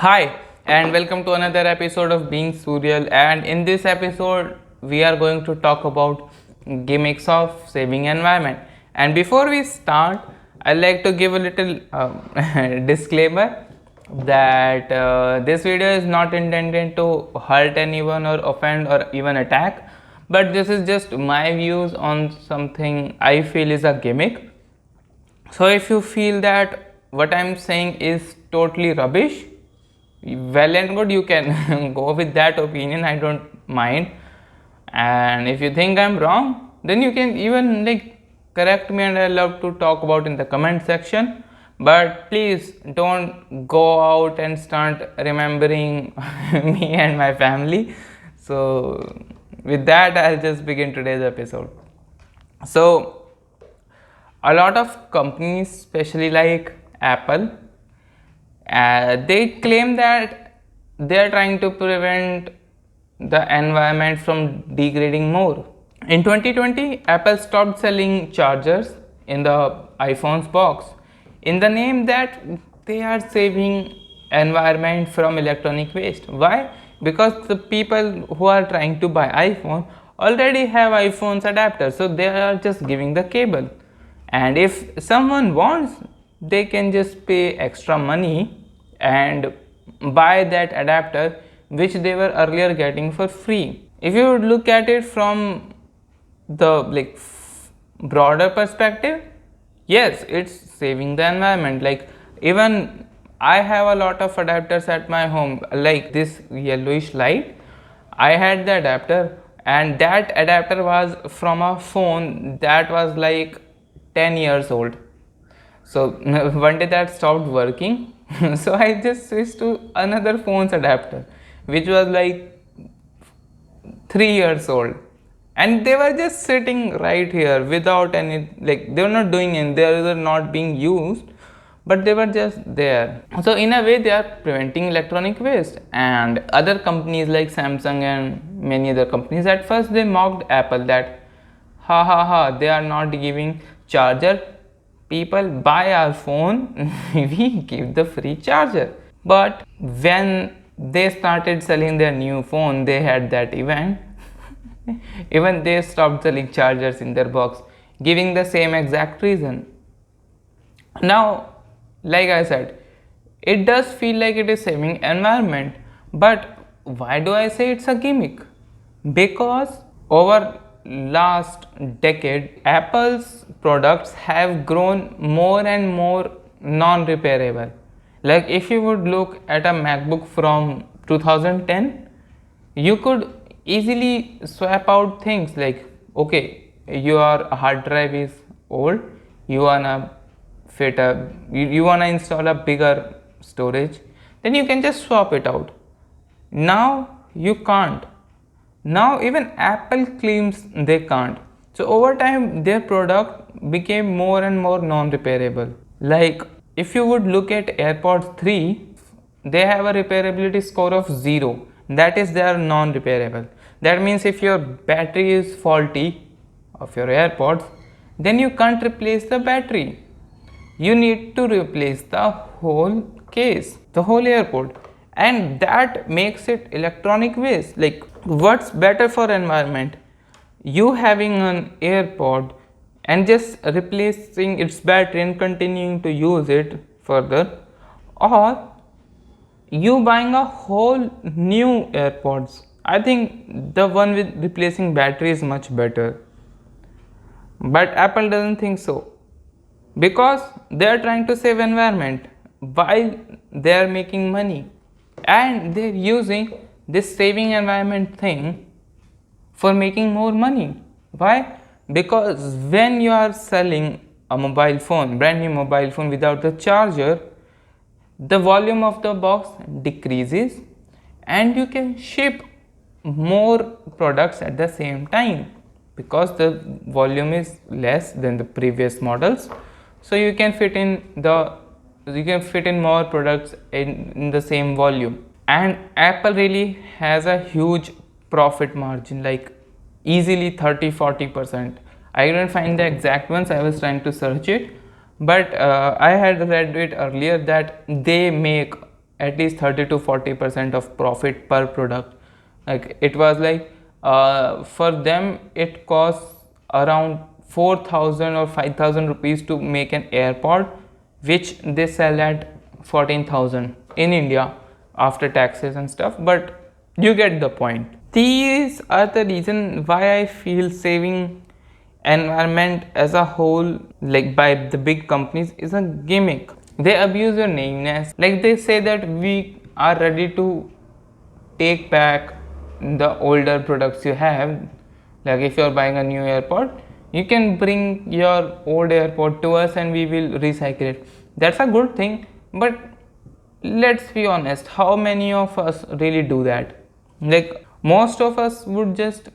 Hi, and welcome to another episode of Being Surreal. And in this episode, we are going to talk about gimmicks of saving environment. And before we start, I'd like to give a little disclaimer that this video is not intended to hurt anyone or offend or even attack, but this is just my views on something I feel is a gimmick. So if you feel that what I'm saying is totally rubbish, well and good, you can go with that opinion, I don't mind. And if you think I'm wrong, then you can even correct me, and I love to talk about in the comment section. But please don't go out and start remembering me and my family. So with that, I'll just begin today's episode. So a lot of companies, especially like Apple, they claim that they are trying to prevent the environment from degrading more. In 2020, Apple stopped selling chargers in the iPhone's box in the name that they are saving environment from electronic waste. Why? Because the people who are trying to buy iPhone already have iPhone's adapter, so they are just giving the cable. And if someone wants, they can just pay extra money and buy that adapter which they were earlier getting for free. If you would look at it from the broader perspective, yes, it's saving the environment. Even I have a lot of adapters at my home, like this yellowish light. I had the adapter, and that adapter was from a phone that was like 10 years old. So one day that stopped working, so I just switched to another phone's adapter which was like 3 years old, and they were just sitting right here without any, they were not doing anything, they were not being used, but they were just there. So in a way they are preventing electronic waste. And other companies like Samsung and many other companies, at first they mocked Apple that ha ha ha, they are not giving charger, people buy our phone, we give the free charger. But when they started selling their new phone, they had that event. Even they stopped selling chargers in their box, giving the same exact reason. Now, like I said, it does feel like it is saving environment, but why do I say it's a gimmick? Because over last decade, Apple's products have grown more and more non-repairable. Like if you would look at a MacBook from 2010, you could easily swap out things like, okay, your hard drive is old, you wanna you wanna install a bigger storage, then you can just swap it out. Now you can't. Now even Apple claims they can't. So over time their product became more and more non-repairable. Like if you would look at AirPods 3, they have a repairability score of 0. That is, they are non-repairable. That means if your battery is faulty of your AirPods, then you can't replace the battery. You need to replace the whole case, the whole AirPod, and that makes it electronic waste. Like what's better for environment? You having an AirPod and just replacing its battery and continuing to use it further, or you buying a whole new AirPods. I think the one with replacing battery is much better, but Apple doesn't think so, because they are trying to save environment while they are making money, and they're using this saving environment thing for making more money. Why? Because when you are selling a mobile phone, brand new mobile phone without the charger, the volume of the box decreases and you can ship more products at the same time because the volume is less than the previous models. So you can fit in more products in the same volume. And Apple really has a huge profit margin, like easily 30-40%. I couldn't find the exact ones, I was trying to search it, but I had read it earlier that they make at least 30 to 40% of profit per product. Like it was like for them it costs around 4,000 or 5,000 rupees to make an AirPod, which they sell at 14,000 in India after taxes and stuff, but you get the point. These are the reason why I feel saving environment as a whole, like by the big companies, is a gimmick. They abuse your naiveness. Like they say that we are ready to take back the older products you have. Like if you're buying a new AirPod, you can bring your old AirPod to us and we will recycle it. That's a good thing, but let's be honest, how many of us really do that? Like most of us would just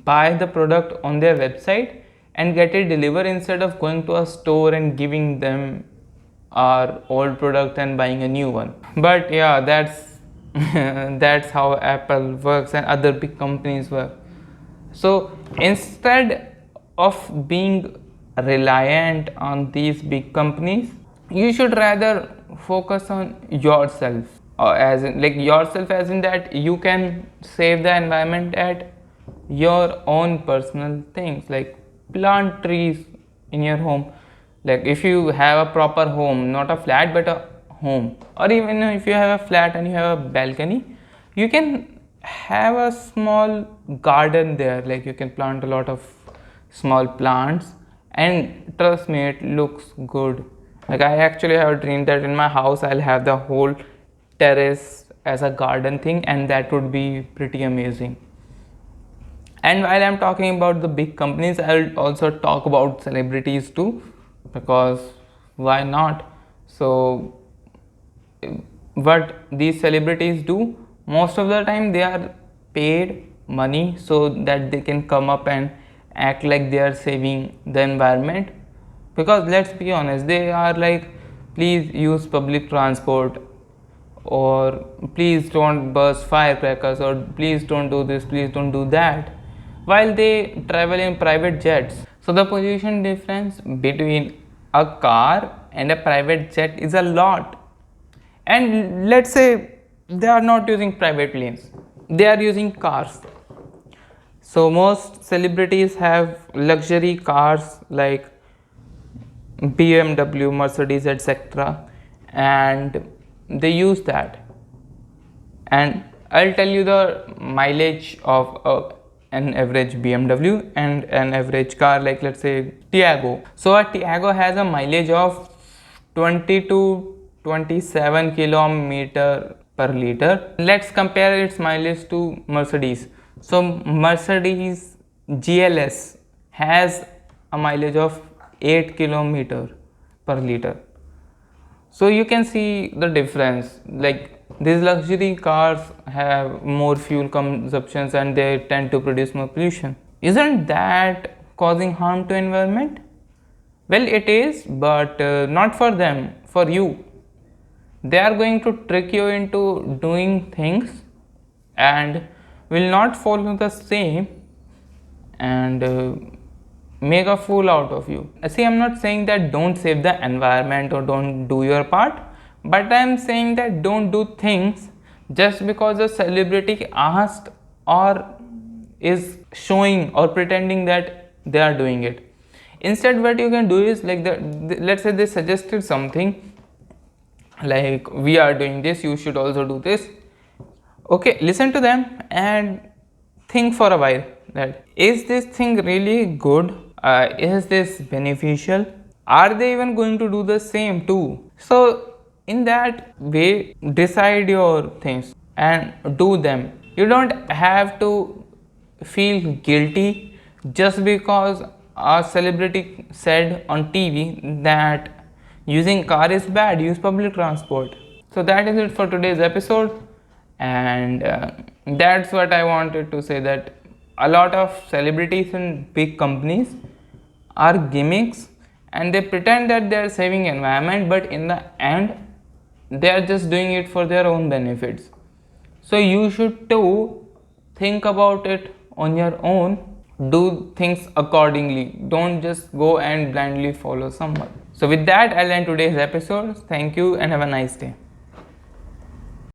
buy the product on their website and get it delivered instead of going to a store and giving them our old product and buying a new one. But yeah, that's that's how Apple works and other big companies work. So instead of being reliant on these big companies, you should rather focus on yourself, or as in, like yourself as in that you can save the environment at your own personal things, like plant trees in your home. Like if you have a proper home, not a flat but a home, or even if you have a flat and you have a balcony, you can have a small garden there. Like you can plant a lot of small plants, and trust me, it looks good. Like I actually have a dream that in my house I'll have the whole terrace as a garden thing, and that would be pretty amazing. And while I'm talking about the big companies, I'll also talk about celebrities too, because why not? So what these celebrities do, most of the time they are paid money so that they can come up and act like they are saving the environment. Because let's be honest, they are like, please use public transport, or please don't burst firecrackers, or please don't do this, please don't do that, while they travel in private jets. So the pollution difference between a car and a private jet is a lot. And let's say they are not using private planes, they are using cars. So most celebrities have luxury cars like BMW, Mercedes, etc., and they use that. And I'll tell you the mileage of an average BMW and an average car, like let's say Tiago. So a Tiago has a mileage of 20 to 27 kilometer per liter. Let's compare its mileage to Mercedes. So Mercedes GLS has a mileage of 8 kilometer per liter. So you can see the difference. Like these luxury cars have more fuel consumptions and they tend to produce more pollution. Isn't that causing harm to environment? Well, it is, but not for them, for you. They are going to trick you into doing things and will not follow the same and make a fool out of you. See, I'm not saying that don't save the environment or don't do your part, but I'm saying that don't do things just because a celebrity asked or is showing or pretending that they are doing it. Instead, what you can do is like let's say they suggested something like, we are doing this, you should also do this. Okay, listen to them and think for a while that is this thing really good? Is this beneficial? Are they even going to do the same too? So in that way, decide your things and do them. You don't have to feel guilty just because a celebrity said on TV that using car is bad, use public transport. So that is it for today's episode, and that's what I wanted to say, that a lot of celebrities and big companies are gimmicks and they pretend that they are saving environment, but in the end they are just doing it for their own benefits. So you should too think about it on your own, do things accordingly, don't just go and blindly follow someone. So with that, I'll end today's episode. Thank you and have a nice day.